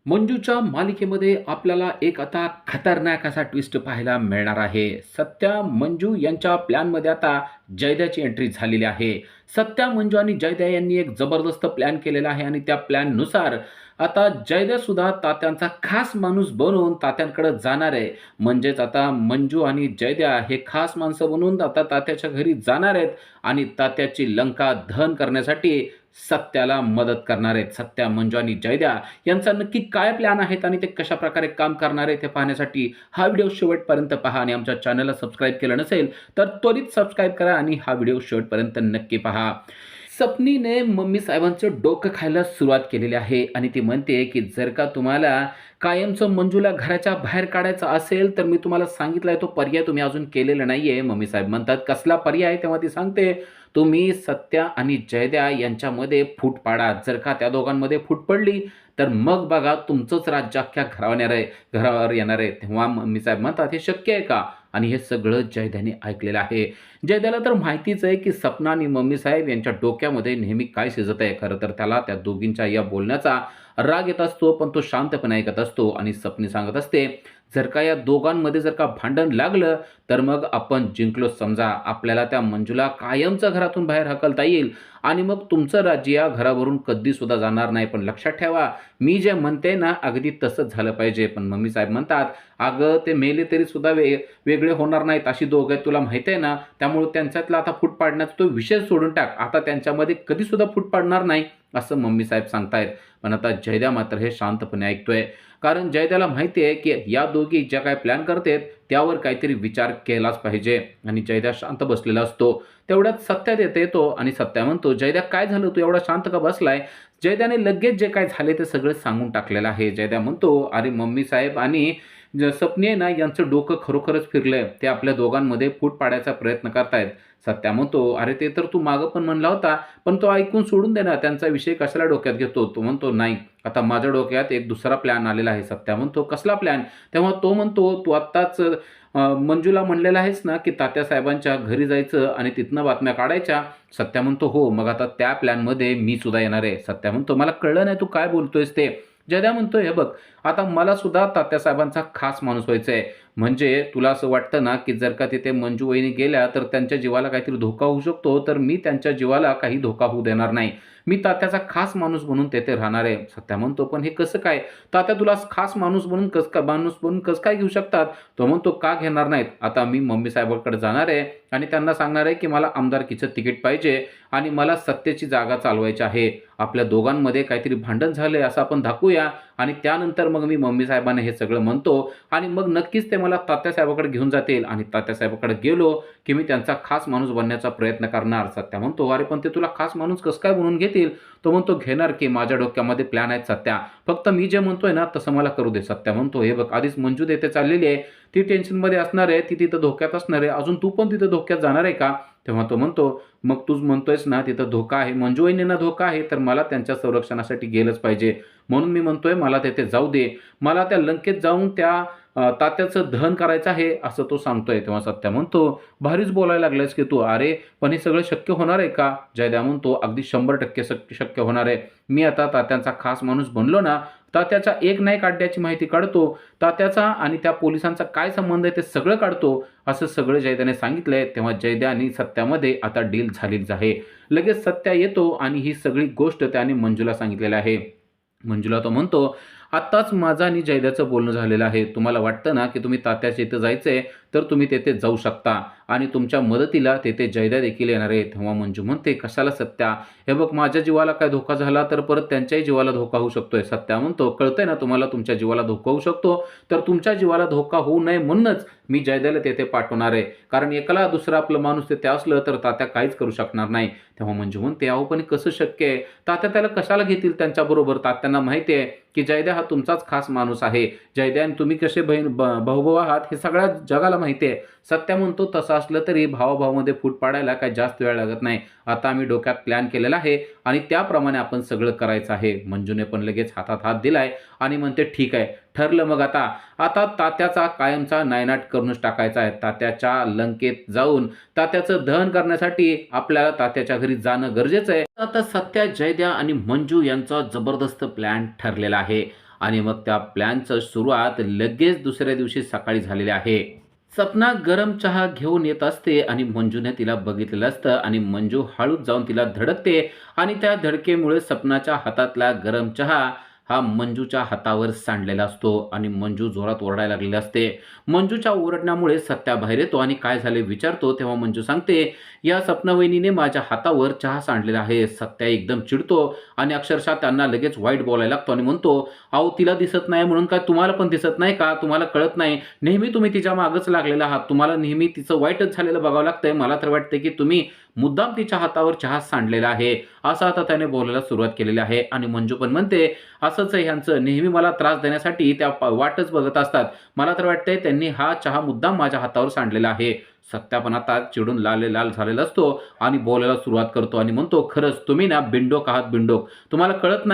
मंजूच्या मालिकेमध्ये आपल्याला एक आता खतरनाक असा ट्विस्ट पाहायला मिळणार आहे. सत्या, मंजू यांच्या प्लॅनमध्ये आता जयद्याची एंट्री झालेली आहे. सत्या, मंजू आणि जयद्या यांनी एक जबरदस्त प्लॅन केलेला आहे आणि त्या प्लॅननुसार आता जयद्यासुद्धा तात्यांचा खास माणूस बनून तात्यांकडे जाणार आहे. म्हणजेच आता मंजू आणि जयद्या हे खास माणसं बनून आता तात्याच्या घरी जाणार आहेत आणि तात्याची लंका दहन करण्यासाठी सत्याला मदत करणार आहेत. सत्या, मंजू आणि जयद्या यांचा नक्की काय प्लॅन आहेत आणि ते कशाप्रकारे काम करणार आहे ते पाहण्यासाठी हा व्हिडिओ शेवटपर्यंत पहा आणि आमच्या चॅनलला सबस्क्राईब केलं नसेल तर त्वरित सबस्क्राईब करा आणि हा व्हिडिओ शेवटपर्यंत नक्की पहा. सपनीने मम्मी साहेबांचं डोकं खायला सुरुवात केलेली आहे आणि ती म्हणते की जर का तुम्हाला कायमचं मंजूला घराच्या बाहेर काढायचं असेल तर मी तुम्हाला सांगितलंय तो पर्याय तुम्ही अजून केलेला नाहीये. मम्मी साहेब म्हणतात कसला पर्याय, तेव्हा ती सांगते तुम्ही सत्या आणि जयद्या यांच्यामध्ये फूट पाडा. जर का त्या दोघांमध्ये फूट पडली तर मग बघा तुमचंच राज्य अख्ख्या घरावर येणार आहे. तेव्हा मम्मी साहेब म्हणतात हे शक्य आहे का? आणि हे सगळं जयद्याने ऐकलेलं आहे. जयद्याला तर माहितीच आहे की सपना आणि मम्मी साहेब यांच्या डोक्यामध्ये नेहमी काय शिजत आहे. खरं तर त्याला त्या दोघींच्या या बोलण्याचा राग येत असतो, पण तो शांतपणे ऐकत असतो आणि सपनी सांगत असते जर का या दोघांमध्ये जर का भांडण लागलं तर मग आपण जिंकलो समजा. आपल्याला त्या मंजूला कायमचं घरातून बाहेर हकलता येईल आणि मग तुमचं राज्य या घरावरून कधी सुद्धा जाणार नाही. पण लक्षात ठेवा मी जे म्हणते ना अगदी तसंच झालं पाहिजे. पण मम्मी साहेब म्हणतात अगं ते मेले तरी सुद्धा वेगळे होणार नाहीत, अशी दोघं आहेत तुला माहिती आहे ना. त्यामुळे त्यांच्यातला आता फूट पाडण्याचा तो विषय सोडून टाक. आता त्यांच्यामध्ये कधी सुद्धा फूट पाडणार नाही असं मम्मी साहेब सांगतायत. पण आता जयद्या मात्र हे शांतपणे ऐकतोय. कारण जयद्याला माहिती आहे की या दोघी ज्या काय प्लॅन करतात त्यावर काहीतरी विचार केलाच पाहिजे आणि जयद्या शांत बसलेला असतो. तेवढ्यात सत्या तिथे येतो आणि सत्या म्हणतो जयद्या काय झालं, तू एवढा शांत का बसलाय? जयद्याने लगेच जे काय झाले ते सगळं सांगून टाकलेलं आहे. जयद्या म्हणतो अरे मम्मी साहेब आणि सपनी आहे ना यांचं डोकं खरोखरच फिरलंय. ते आपल्या दोघांमध्ये फूट पाडायचा प्रयत्न करतायत. सत्या म्हणतो अरे ते तर तू मागं पण म्हणला होता, पण तो ऐकून सोडून दे ना, त्यांचा विषय कशाला डोक्यात घेतो. तो म्हणतो नाही आता माझ्या डोक्यात एक दुसरा प्लॅन आलेला आहे. सत्या म्हणतो कसला प्लॅन? तेव्हा तो म्हणतो तू आत्ताच मंजूला म्हणलेलं आहेस ना की तात्यासाहेबांच्या घरी जायचं आणि तिथनं बातम्या काढायच्या. सत्या म्हणतो हो, मग आता त्या प्लॅनमध्ये मी सुद्धा येणार आहे. सत्या म्हणतो मला कळलं नाही तू काय बोलतोयस ते. जयद्या म्हणतोय हे बघ आता मला सुद्धा तात्यासाहेबांचा खास माणूस व्हायचा आहे. म्हणजे तुला असं वाटतं ना की जर का तिथे मंजू वहिनी गेल्या तर त्यांच्या जीवाला काहीतरी धोका होऊ शकतो, तर मी त्यांच्या जीवाला काही धोका होऊ देणार नाही. मी तात्याचा खास माणूस म्हणून तेथे राहणार आहे. सत्या म्हणतो पण हे कसं काय? तात्या तुला खास माणूस म्हणून कसं काय घेऊ शकतात? तो म्हणतो का घेणार नाहीत? आता मी मम्मी साहेबांकडे जाणार आहे आणि त्यांना सांगणार आहे की मला आमदारकीचं तिकीट पाहिजे आणि मला सत्तेची जागा चालवायची आहे. आपल्या दोघांमध्ये काहीतरी भांडण झालंय असं आपण दाखवूया आणि त्यानंतर मग मी मम्मी साहेबांना हे सगळं म्हणतो आणि मग नक्कीच ते मला तात्यासाहेबाकडे घेऊन जातील आणि तात्यासाहेबाकडे गेलो की मी त्यांचा खास माणूस बनण्याचा प्रयत्न करणार. सत्या म्हणतो अरे पण ते तुला खास माणूस कसं काय बनवून घेतील? तो म्हणतो घेणार की माझ्या डोक्यामध्ये प्लॅन आहेत सत्या, फक्त मी जे म्हणतोय ना तसं मला करू दे. सत्या म्हणतो हे बघ आधीच मंजू देते चाललेली आहे, ती टेन्शनमध्ये असणार आहे, ती तिथं धोक्यात असणार आहे, अजून तू पण तिथं धोक्यात जाणार आहे का? तेव्हा तो म्हणतो मग तूच म्हणतोयस ना तिथं धोका आहे, मंजू वहिनींना धोका आहे, तर मला त्यांच्या संरक्षणासाठी गेलंच पाहिजे. म्हणून मी म्हणतोय मला तिथे जाऊ दे, मला त्या लंकेत जाऊन त्या तात्याचं दहन करायचं आहे असं तो सांगतोय. तेव्हा सत्या म्हणतो भारीच बोलायला लागलायस की तू. अरे पण हे सगळं शक्य होणार आहे का? जयद्या म्हणतो अगदी 100% शक्य होणार आहे. मी आता तात्यांचा खास माणूस बनलो ना, तात्याचा एक ना एक अड्ड्याची माहिती काढतो, तात्याचा आणि त्या पोलिसांचा काय संबंध आहे ते सगळं काढतो असं सगळं जयद्याने सांगितलंय. तेव्हा जयद्या आणि सत्यामध्ये आता डील झालीच आहे. लगेच सत्या येतो आणि ही सगळी गोष्ट त्याने मंजूला सांगितलेली आहे. मंजूला तो म्हणतो आत्ताच माझं आणि जयद्याचं बोलणं झालेलं आहे. तुम्हाला वाटतं ना की तुम्ही तात्याच्या इथं जायचंय तर तुम्ही तेथे जाऊ शकता आणि तुमच्या मदतीला तेथे जयद्या देखील येणार आहे. तेव्हा मंजू म्हणते कशाला सत्या? हे बघ माझ्या जीवाला काय धोका झाला तर परत त्यांच्याही जीवाला धोका होऊ शकतोय. सत्या म्हणतो कळतंय ना तुम्हाला तुमच्या जीवाला धोका होऊ शकतो, तर तुमच्या जीवाला धोका होऊ नये म्हणूनच मी जयद्याला तेथे पाठवणार आहे. कारण एकाला दुसरा आपलं माणूस तिथे असलं तर तात्या काहीच करू शकणार नाही. तेव्हा मंजू म्हणते अहो पण कसं शक्य आहे? तात्या त्याला कशाला घेतील त्यांच्याबरोबर? तात्यांना माहिती आहे की जयद्या हा तुमचाच खास माणूस आहे. जयद्या आणि तुम्ही कसे भाऊ आहात हे सगळ्या जगाला माहिती आहे. सत्या म्हणतो तसं असलं तरी भावाभावामध्ये फूट पाडायला काही जास्त वेळ लागत नाही. आता आम्ही डोक्यात प्लॅन केलेला आहे आणि त्याप्रमाणे आपण सगळं करायचं आहे. मंजूने पण लगेच हातात हात दिलाय आणि म्हणते ठीक आहे ठरलं. मग आता आता तात्याचा कायमचा नायनाट करूनच टाकायचा आहे. तात्याच्या लंकेत जाऊन तात्याचं दहन करण्यासाठी आपल्याला तात्याच्या घरी जाणं गरजेचं आहे. आता सत्या, जयद्या आणि मंजू यांचा जबरदस्त प्लॅन ठरलेला आहे आणि मग त्या प्लॅनचं सुरुवात लगेच दुसऱ्या दिवशी सकाळी झालेली आहे. सपना गरम चहा घेऊन येत असते आणि मंजूने तिला बघितलेलं असतं आणि मंजू हळूच जाऊन तिला धडकते आणि त्या धडकेमुळे सपनाच्या हातातला गरम चहा हा मंजूच्या हातावर सांडलेला असतो आणि मंजू जोरात ओरडायला लागलेली असते. मंजूच्या ओरडण्यामुळे सत्या बाहेर येतो आणि काय झाले विचारतो तेव्हा मंजू सांगते, या सपनावहिनीने माझ्या हातावर चहा सांडलेला आहे. सत्या एकदम चिडतो आणि अक्षरशः त्यांना लगेच वाईट बोलायला लागतो आणि म्हणतो, अहो तिला दिसत नाही म्हणून काय तुम्हाला पण दिसत नाही का? तुम्हाला कळत नाही? नेहमी तुम्ही तिच्या मागच लागलेला आहात. तुम्हाला नेहमी तिचं वाईटच झालेलं बघावं लागतंय. मला तर वाटतंय की तुम्ही मुद्दाम तिच्या हातावर चहा सांडलेला आहे. असं आता त्याने बोलायला सुरुवात केलेली आहे आणि मंजू पण म्हणते, असंच आहे ह्यांचं, नेहमी मला त्रास देण्यासाठी त्या वाटच बघत असतात. मला तर वाटतंय त्यांनी हा चहा मुद्दाम माझ्या हातावर सांडलेला आहे. सत्या पण आता चिडून लाल झालेला असतो आणि बोलायला सुरुवात करतो आणि म्हणतो, खरंच तुम्ही ना बिंडोक आहात, बिंडोक. तुम्हाला कळत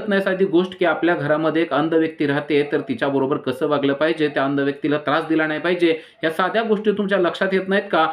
नाही साधी गोष्ट की आपल्या घरामध्ये एक अंध व्यक्ती राहते, तर तिच्याबरोबर कसं वागलं पाहिजे, त्या अंध व्यक्तीला त्रास दिला नाही पाहिजे, या साध्या गोष्टी तुमच्या लक्षात येत नाहीत का?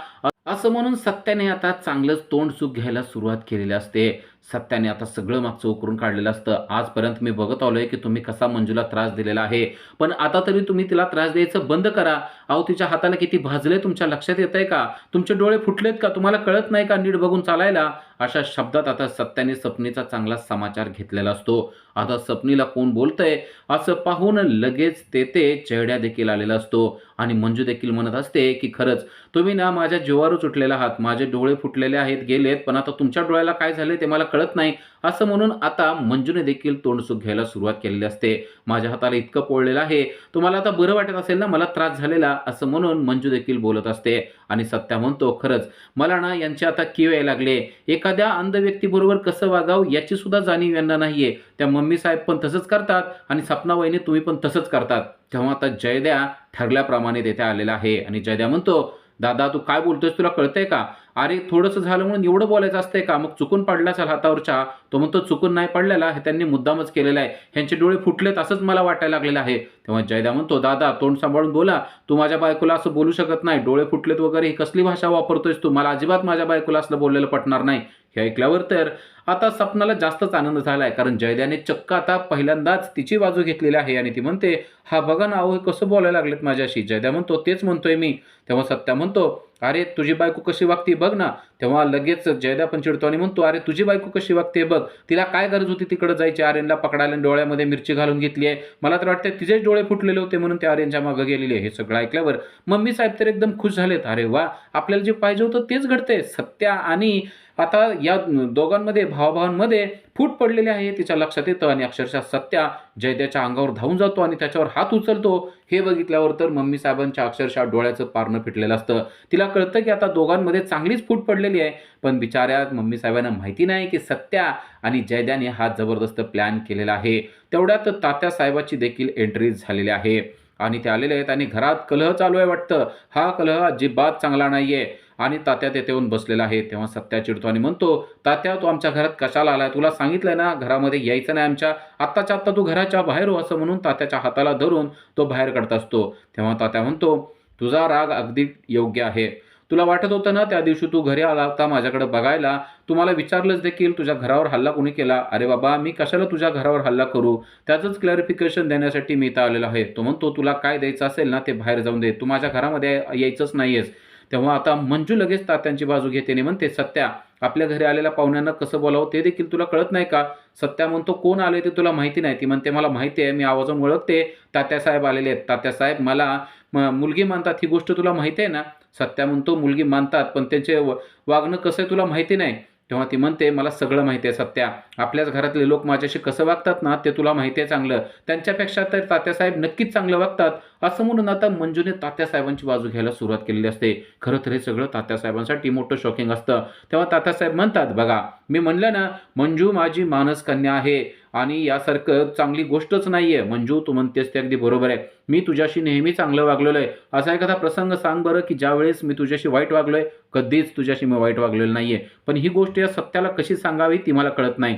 असं म्हणून सत्याने आता चांगलंच तोंड घ्यायला सुरुवात केलेली असते. सत्याने आता सगळं मागचं उकरून काढलेलं असतं. आजपर्यंत मी बघत आलोय की तुम्ही कसा मंजूला त्रास दिलेला आहे, पण आता तरी तुम्ही तिला त्रास द्यायचं बंद करा. अहो तिच्या हाताला किती भाजले तुमच्या लक्षात येतंय का? तुमचे डोळे फुटलेत का? तुम्हाला कळत नाही का नीट बघून चालायला? अशा शब्दात आता सत्याने सपनीचा चांगला समाचार घेतलेला असतो. आता सपनीला कोण बोलतंय असं पाहून लगेच तेथे चेहड्या देखील आलेला असतो आणि मंजू देखील म्हणत असते की खरंच तुम्ही ना माझ्या जीवावरच उठलेला आहात. माझे डोळे फुटलेले आहेत, गेलेत, पण आता तुमच्या डोळ्याला काय झाले ते मला कळत नाही. असं म्हणून आता मंजूने देखील तोंडसुख घ्यायला सुरुवात केलेली असते. माझ्या हाताला इतकं पोळलेलं आहे, तुम्हाला आता बरं वाटत असेल ना मला त्रास झालेला, असं म्हणून मंजू देखील बोलत असते. आणि सत्या म्हणतो, खरंच मला ना यांची आता कीव यायला लागले. एखाद्या अंध व्यक्तीबरोबर कसं वागावं याची सुद्धा जाणीव यांना नाहीये. त्या मम्मी साहेब पण तसंच करतात आणि सपना वहिनी तुम्ही पण तसंच करतात. तेव्हा आता जयद्या ठरल्याप्रमाणे तेथे आलेला आहे आणि जयद्या म्हणतो, दादा तू काय बोलतोयस, तुला कळतंय का? अरे थोडंसं झालं म्हणून एवढं बोलायचं असतंय का? मग चुकून पडला असेल हातावर चहा. तो म्हणतो, चुकून नाही पडलेला, हे त्यांनी मुद्दामच केलेला आहे. ह्यांचे डोळे फुटलेत असंच मला वाटायला लागलेलं आहे. तेव्हा जयद्या म्हणतो, दादा तोंड सांभाळून बोला. तू माझ्या बायकोला असं बोलू शकत नाही. डोळे फुटलेत वगैरे ही कसली भाषा वापरतोयस तू? मला अजिबात माझ्या बायकोला असलं बोललेलं पटणार नाही. हे ऐकल्यावर तर आता सपनाला जास्तच आनंद झालाय, कारण जयद्याने चक्क आता पहिल्यांदाच तिची बाजू घेतलेली आहे आणि ती म्हणते, हा बघा ना अहो कसं बोलायला लागलेत माझ्याशी. जयद्या म्हणतो, तेच म्हणतोय मी. तेव्हा सत्या म्हणतो, अरे तुझी बायको कशी वागते बघ ना. तेव्हा लगेच जयद्या पण चिडतो आणि म्हणतो, अरे तुझी बायको कशी वागते बघ. तिला काय गरज होती तिकडे जायची, आर्यनला पकडायला डोळ्यामध्ये मिरची घालून घेतली आहे. मला तर वाटतं तिचेच डोळे फुटलेले होते म्हणून ते आर्यनच्या मागे गेलेले. हे सगळं ऐकल्यावर मम्मी साहेब तर एकदम खुश झालेत. अरे वा, आपल्याला जे पाहिजे होतं तेच घडतंय. सत्या आणि आता या दोघांमध्ये भावाभावांमध्ये फूट पडलेली आहे तिच्या लक्षात येतं आणि अक्षरशः सत्या जयद्याच्या अंगावर धावून जातो आणि त्याच्यावर हात उचलतो. हे बघितल्यावर तर मम्मी साहेबांच्या अक्षरशः डोळ्याचं पारणं फिटलेलं असतं. तिला कळतं की आता दोघांमध्ये चांगलीच फूट पडलेली आहे, पण बिचाऱ्या मम्मी साहेबांना माहिती नाही की सत्या आणि जयद्याने हा जबरदस्त प्लॅन केलेला आहे. तेवढ्यात तात्या साहेबाची देखील एंट्री झालेली आहे आणि ते आलेले आहेत आणि घरात कलह चालू आहे वाटतं. हा कलह अजिबात चांगला नाहीये आणि तात्या तेथे येऊन बसलेला आहे. तेव्हा सत्या चिडतो आणि म्हणतो, तात्या तू आमच्या घरात कशाला आलाय? तुला सांगितलंय ना घरामध्ये यायचं नाही आमच्या. आत्ताच्या आत्ता तू घराच्या बाहेर हो, असं म्हणून तात्याच्या हाताला धरून तो बाहेर काढत असतो. तेव्हा तात्या म्हणतो, तुझा राग अगदी योग्य आहे. तुला वाटत होतं ना त्या दिवशी तू घरी आला होता माझ्याकडे बघायला, तुम्हाला विचारलंच देखील तुझ्या घरावर हल्ला कोणी केला. अरे बाबा मी कशाला तुझ्या घरावर हल्ला करू, त्याचंच क्लॅरिफिकेशन देण्यासाठी मी इथं आलेलो आहे. तो म्हणतो, तुला काय द्यायचं असेल ना ते बाहेर जाऊन दे, तू माझ्या घरामध्ये यायचंच नाहीयेस. तेव्हा आता मंजू लगेच तात्यांची बाजू घेते आणि म्हणते, सत्या आपल्या घरी आलेल्या पाहुण्यांना कसं बोलावं ते देखील तुला कळत नाही का? सत्या म्हणतो, कोण आले ते तुला माहिती नाही. ती म्हणते, मला माहिती आहे, मी आवाजावरून ओळखते, तात्यासाहेब आलेले आहेत. तात्यासाहेब मला मुलगी मानतात, ही गोष्ट तुला माहिती आहे ना? सत्या म्हणतो, मुलगी मानतात पण त्यांचे वागणं कसं आहे तुला माहिती नाही. तेव्हा ती म्हणते, मला सगळं माहिती आहे सत्या. आपल्याच घरातले लोक माझ्याशी कसं वागतात ना ते तुला माहिती आहे चांगलं. त्यांच्यापेक्षा तर तात्यासाहेब नक्कीच चांगलं वागतात. असं म्हणून आता मंजूने तात्यासाहेबांची बाजू घ्यायला सुरुवात केलेली असते. खरं तर हे सगळं तात्यासाहेबांसाठी मोठं शॉकिंग असतं. तेव्हा तात्यासाहेब म्हणतात, बघा मी म्हणलं ना मंजू माझी मानस कन्या आहे आणि यासारखं चांगली गोष्टच नाहीये. मंजू तू म्हणतेस ते अगदी बरोबर आहे. मी तुझ्याशी नेहमी चांगलं वागलेलो आहे. असा एखादा प्रसंग सांग बरं की ज्यावेळेस मी तुझ्याशी वाईट वागलोय. कधीच तुझ्याशी मी वाईट वागलेलो नाहीये. पण ही गोष्ट या सत्याला कशी सांगावी ती मला कळत नाही.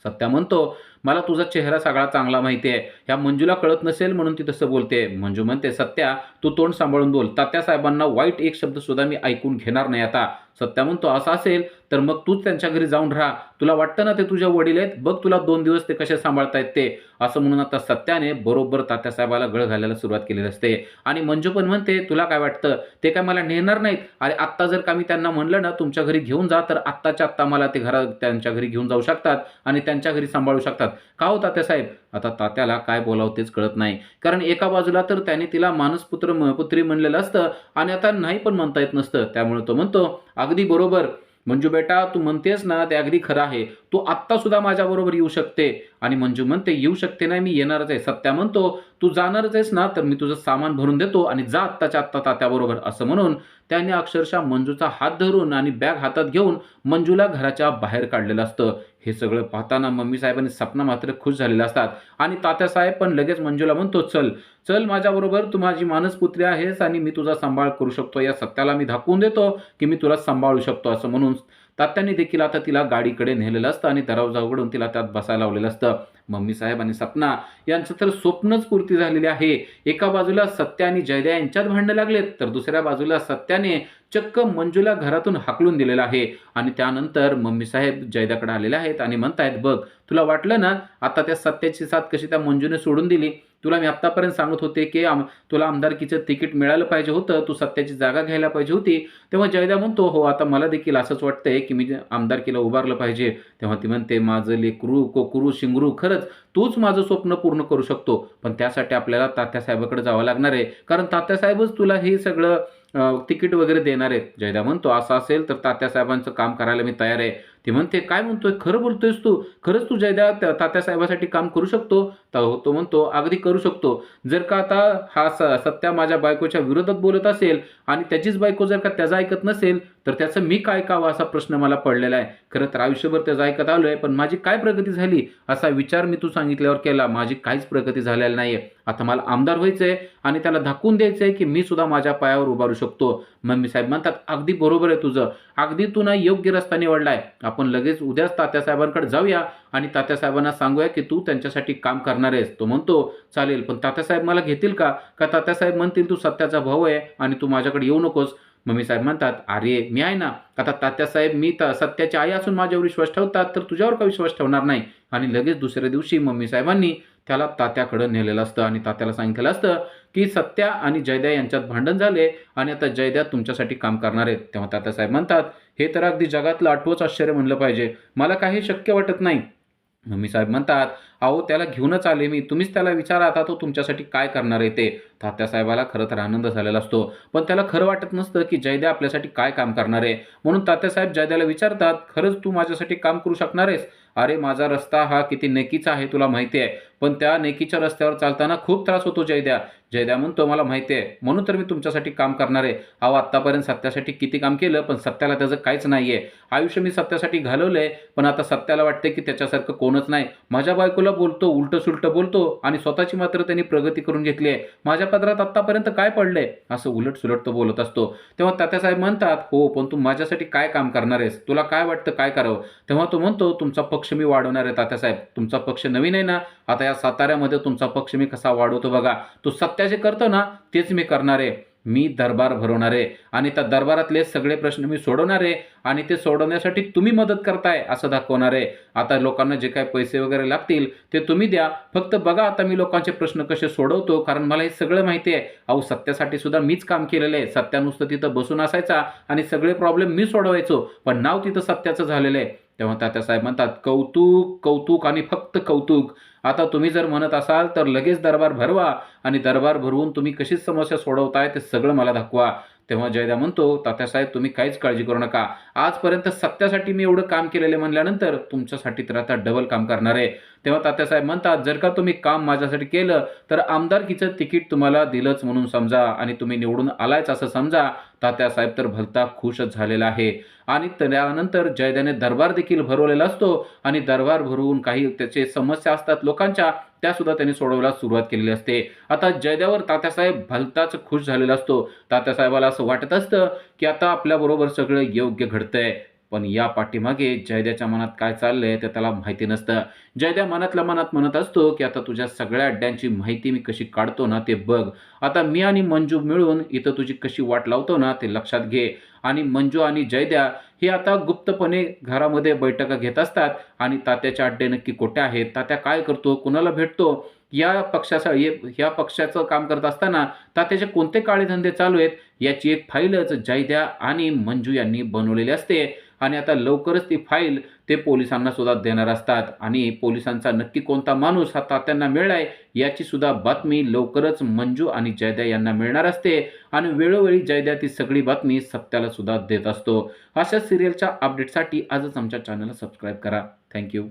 सत्या म्हणतो, मला तुझा चेहरा सगळा चांगला माहिती आहे. ह्या मंजूला कळत नसेल म्हणून ती तसं बोलते. मंजू म्हणते, सत्या तू तोंड सांभाळून बोल. तात्यासाहेबांना वाईट एक शब्द सुद्धा मी ऐकून घेणार नाही आता. सत्या म्हणतो, असं असेल तर मग तूच त्यांच्या घरी जाऊन राहा. तुला वाटतं ना ते तुझे वडील आहेत, बघ तुला 2 दिवस ते कसे सांभाळतायत ते. असं म्हणून आता सत्याने बरोबर तात्यासाहेबाला गळ घालायला सुरुवात केलेली असते. आणि मंजू पण म्हणते, तुला काय वाटतं ते काय मला नेणार नाहीत? अरे आत्ता जर का मी त्यांना म्हणलं ना तुमच्या घरी घेऊन जा, तर आत्ताच्या आत्ता मला ते घरात त्यांच्या घरी घेऊन जाऊ शकतात आणि त्यांच्या घरी सांभाळू शकतात. का हो तात्यासाहेब? आता तात्याला काय बोलावं तेच कळत नाही. कारण एका बाजूला तर त्याने तिला पुत्री म्हणलेलं असतं आणि आता नाही पण म्हणता येत नसतं. त्यामुळे तो म्हणतो, अगदी बरोबर मंजू बेटा, तू म्हणतेस ना ते अगदी खरं आहे. तू आत्ता सुद्धा माझ्याबरोबर येऊ शकते. आणि मंजू म्हणते, येऊ शकते नाही, मी येणारच आहे. सत्या म्हणतो, तू जाणारच आहेस ना, तर मी तुझं सामान भरून देतो आणि जा आत्ताच्या आत्ता तात्याबरोबर. असं म्हणून त्याने अक्षरशः मंजूचा हात धरून आणि बॅग हातात घेऊन मंजूला घराच्या बाहेर काढलेलं असतं. हे सगळं पाहताना मम्मी साहेब सपना मात्र खुश झालेले असतात आणि तात्यासाहेब पण लगेच मंजूला म्हणतो, चल चल माझ्याबरोबर, तू माझी मानसपुत्री आहेस आणि मी तुझा सांभाळ करू शकतो. या सत्याला मी दाखवून देतो की मी तुला सांभाळू शकतो. असं म्हणून तात्यांनी देखील आता तिला गाडीकडे नेलेलं असतं आणि दरवाजा उघडून तिला त्यात बसायला लावलेलं असतं. मम्मी साहेब आणि सपना यांचं तर स्वप्नच पूर्ती झालेले आहे. एका बाजूला सत्या आणि जयद्या यांच्यात भांडणं लागलेत, तर दुसऱ्या बाजूला सत्याने चक्क मंजूला घरातून हाकलून दिलेलं आहे. आणि त्यानंतर मम्मी साहेब जयद्याकडे आलेले आहेत आणि म्हणतायत, बघ तुला वाटलं ना आता त्या सत्याची साथ कशी त्या मंजूने सोडून दिली. तुला मी आत्तापर्यंत सांगत होते की तुला आमदारकीचं तिकीट मिळालं पाहिजे होतं, तू सत्याची जागा घ्यायला पाहिजे होती. तेव्हा जयद्या म्हणतो, हो आता मला देखील असंच वाटतंय की मी आमदारकीला उभारलं पाहिजे. तेव्हा ती म्हणते, माझं लेकरू कोकरू शिंगरू, खरंच तूच माझं स्वप्न पूर्ण करू शकतो, पण त्यासाठी आपल्याला तात्यासाहेबाकडे जावं लागणार आहे, कारण तात्यासाहेबच तुला हे सगळं तिकीट वगैरे देणार आहेत. जयद्या म्हणतो, असं असेल तर तात्यासाहेबांचं काम करायला मी तयार आहे. ती म्हणते, काय म्हणतोय, खरं बोलतोयस तू? खरंच तू जयद्या तात्यासाहेबासाठी काम करू शकतो? तो म्हणतो, अगदी करू शकतो. जर का आता हा सत्या माझ्या बायकोच्या विरोधात बोलत असेल आणि त्याचीच बायको जर का त्याचं ऐकत नसेल, तर त्याचं मी काय ऐकावं असा प्रश्न मला पडलेला आहे. खरं तर आयुष्यभर त्याचं ऐकत आलोय, पण माझी काय प्रगती झाली असा विचार मी तू सांगितल्यावर केला. माझी काहीच प्रगती झालेली नाहीये. आता मला आमदार व्हायचंय आणि त्याला दाखवून द्यायचंय की मी सुद्धा माझ्या पायावर उभारू शकतो. मम्मी साहेब म्हणतात, अगदी बरोबर आहे तुझं, अगदी तू ना योग्य रस्ता निवडलाय. आपण लगेच उद्याच तात्यासाहेबांकडे जाऊया आणि तात्यासाहेबांना सांगूया की तू त्यांच्यासाठी काम करणार आहेस. तो म्हणतो, चालेल, पण तात्यासाहेब मला घेतील का? का तात्यासाहेब म्हणतील तू सत्याचा भाऊ आहे आणि तू माझ्याकडे येऊ नकोस? मम्मी साहेब म्हणतात, अरे मी आहे ना. आता तात्यासाहेब मी सत्याची आई असून माझ्यावर विश्वास ठेवतात, तर तुझ्यावर का विश्वास ठेवणार नाही? आणि लगेच दुसऱ्या दिवशी मम्मी साहेबांनी त्याला तात्याकडे नेलेलं असतं आणि तात्याला सांगितलेलं असतं की सत्या आणि जयद्या यांच्यात भांडण झाले आणि आता जयद्या तुमच्यासाठी काम करणार आहेत. तेव्हा तात्यासाहेब म्हणतात, हे तर अगदी जगातलं आठवंच आश्चर्य म्हणलं पाहिजे, मला काही शक्य वाटत नाही. मम्मी साहेब म्हणतात, अहो त्याला घेऊनच आले मी, तुम्हीच त्याला विचारा आता तो तुमच्यासाठी काय करणार आहे ते. तात्यासाहेबाला खरं तर आनंद झालेला असतो, पण त्याला खरं वाटत नसतं की जयद्या आपल्यासाठी काय काम करणार आहे. म्हणून तात्यासाहेब जयद्याला विचारतात, खरंच तू माझ्यासाठी काम करू शकणार आहेस? अरे माझा रस्ता हा किती नेकीचा आहे तुला माहिती आहे, पण त्या नेकीच्या रस्त्यावर चालताना खूप त्रास होतो जयद्या. जयद्या म्हणतो, मला माहिती आहे, म्हणून तर मी तुमच्यासाठी काम करणार आहे. अहो आत्तापर्यंत सत्यासाठी किती काम केलं, पण सत्याला त्याचं काहीच नाहीये. आयुष्य मी सत्यासाठी घालवलंय, पण आता सत्याला वाटते की त्याच्यासारखं कोणच नाही. माझ्या बायकोला बोलतो, उलट सुलट बोलतो आणि स्वतःची मात्र त्यांनी प्रगती करून घेतली आहे. माझ्या पदरात आत्तापर्यंत काय पडलंय? असं उलट सुलट तो बोलत असतो. तेव्हा तात्यासाहेब म्हणतात, हो पण तू माझ्यासाठी काय काम करणार आहेस? तुला काय वाटतं काय करावं? तेव्हा तो म्हणतो, तुमचा पक्ष मी वाढवणार आहे तात्यासाहेब. तुमचा पक्ष नवीन आहे ना, आता या साताऱ्यामध्ये तुमचा पक्ष मी कसा वाढवतो बघा. तो सत्या जे करतो ना तेच मी करणार आहे. मी दरबार भरवणार आहे आणि त्या दरबारातले सगळे प्रश्न मी सोडवणार आहे आणि ते सोडवण्यासाठी तुम्ही मदत करताय असं दाखवणार आहे. आता लोकांना जे काही पैसे वगैरे लागतील ते तुम्ही द्या, फक्त बघा आता मी लोकांचे प्रश्न कसे सोडवतो, कारण मला हे सगळं माहिती आहे. अहो सत्यासाठी सुद्धा मीच काम केलेलं आहे. सत्या नुसतं तिथं बसून असायचा आणि सगळे प्रॉब्लेम मी सोडवायचो, पण नाव तिथं सत्याचं झालेलं आहे. तेव्हा तात्यासाहेब म्हणतात, कौतुक कौतुक आणि फक्त कौतुक. आता तुम्ही जर म्हणत असाल तर लगेच दरबार भरवा आणि दरबार भरवून तुम्ही कशी समस्या सोडवताय ते सगळं मला दाखवा. तेव्हा जयद्या म्हणतो, तात्यासाहेब तुम्ही काहीच काळजी करू नका. आजपर्यंत सत्यासाठी मी एवढं काम केलेलं म्हणल्यानंतर तुमच्यासाठी तर आता डबल काम करणार आहे. तेव्हा तात्यासाहेब म्हणतात, जर का तुम्ही काम माझ्यासाठी केलं तर आमदारकीचं तिकीट तुम्हाला दिलंच म्हणून समजा आणि तुम्ही निवडून आलायच असं समजा. तात्यासाहेब तर भलता खुशच झालेला आहे. आणि त्यानंतर जयद्याने दरबार देखील भरवलेला असतो आणि दरबार भरवून काही त्याचे समस्या असतात लोकांच्या, त्या सुद्धा त्यांनी सोडवायला सुरुवात केलेली असते. आता जयद्यावर तात्यासाहेब भलताच खुश झालेला असतो. तात्यासाहेबाला असं वाटत असतं की आता आपल्याबरोबर सगळं योग्य घडतंय. पण या पाठीमागे जयद्याच्या मनात काय चाललंय ते त्याला माहिती नसतं. जयद्या मनातल्या मनात म्हणत असतो, की आता तुझ्या सगळ्या अड्ड्यांची माहिती मी कशी काढतो ना ते बघ. आता मी आणि मंजू मिळून इथं तुझी कशी वाट लावतो ना ते लक्षात घे. आणि मंजू आणि जयद्या हे आता गुप्तपणे घरामध्ये बैठका घेत असतात आणि तात्याचे अड्डे नक्की कुठे आहेत, तात्या काय करतो, कुणाला भेटतो, या पक्षाचं काम करत असताना तात्याचे कोणते काळे धंदे चालू आहेत याची एक फाईलच जयद्या आणि मंजू यांनी बनवलेली असते. आणि आता लवकरच ती फाईल ते पोलिसांना सुद्धा देणार असतात आणि पोलिसांचा नक्की कोणता माणूस हा तात्यांना मिळालाय याची सुद्धा बातमी लवकरच मंजू आणि जयद्या यांना मिळणार असते. आणि वेळोवेळी जयद्या ती सगळी बातमी सत्याला सुद्धा देत असतो. अशा सिरियलच्या अपडेटसाठी आजच आमच्या चॅनलला सबस्क्राईब करा. थँक्यू.